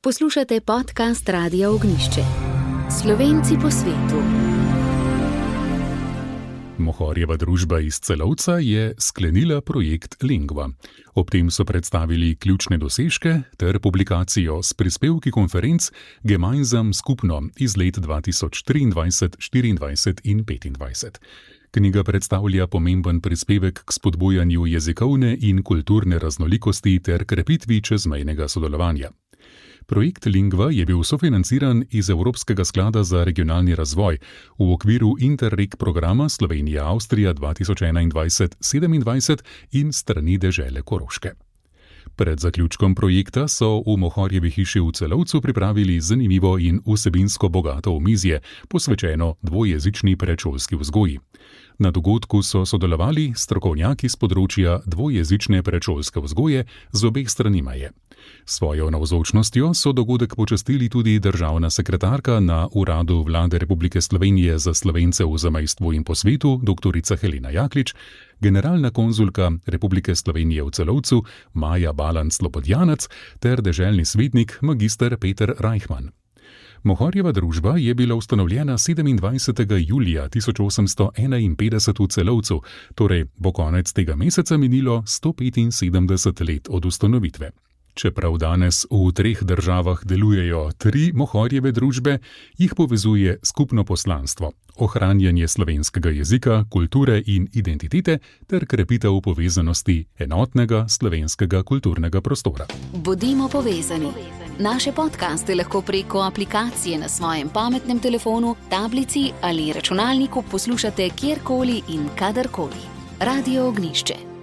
Poslušate podcast Radia Ognjišče. Slovenci po svetu. Mohorjeva družba iz Celovca je sklenila projekt Lingva. Ob tem so predstavili ključne dosežke ter publikacijo s prispevki konferenc Gemeinsam skupno iz let 2023, 2024 in 2025. Knjiga predstavlja pomemben prispevek k spodbujanju jezikovne in kulturne raznolikosti ter krepitvi čezmejnega sodelovanja. Projekt Lingva je bil sofinanciran iz Evropskega sklada za regionalni razvoj v okviru Interreg programa Slovenija-Avstrija 2021-2027 in strani dežele Koroške. Pred zaključkom projekta so v Mohorjevi hiši v Celovcu pripravili zanimivo in vsebinsko bogato omizje, posvečeno dvojezični predšolski vzgoji. Na dogodku so sodelovali strokovnjaki s področja dvojezične predšolske vzgoje z obeh strani meje. Svojo navzočnostjo so dogodek počastili tudi državna sekretarka na Uradu Vlade Republike Slovenije za Slovence v zamejstvu in po svetu, dr. Helena Jaklič, generalna konzulka Republike Slovenije v Celovcu Maja Balanc-Lobodjanec ter deželni svetnik magister Peter Reichmann. Mohorjeva družba je bila ustanovljena 27. julija 1851 v Celovcu, torej bo konec tega meseca minilo 175 let od ustanovitve. Čeprav danes v 3 državah delujejo 3 Mohorjeve družbe, jih povezuje skupno poslanstvo, ohranjanje slovenskega jezika, kulture in identitete ter krepitev povezanosti enotnega slovenskega kulturnega prostora. Bodimo povezani. Naše podcaste lahko preko aplikacije na svojem pametnem telefonu, tablici ali računalniku poslušate kjerkoli in kadarkoli. Radio Ognjišče.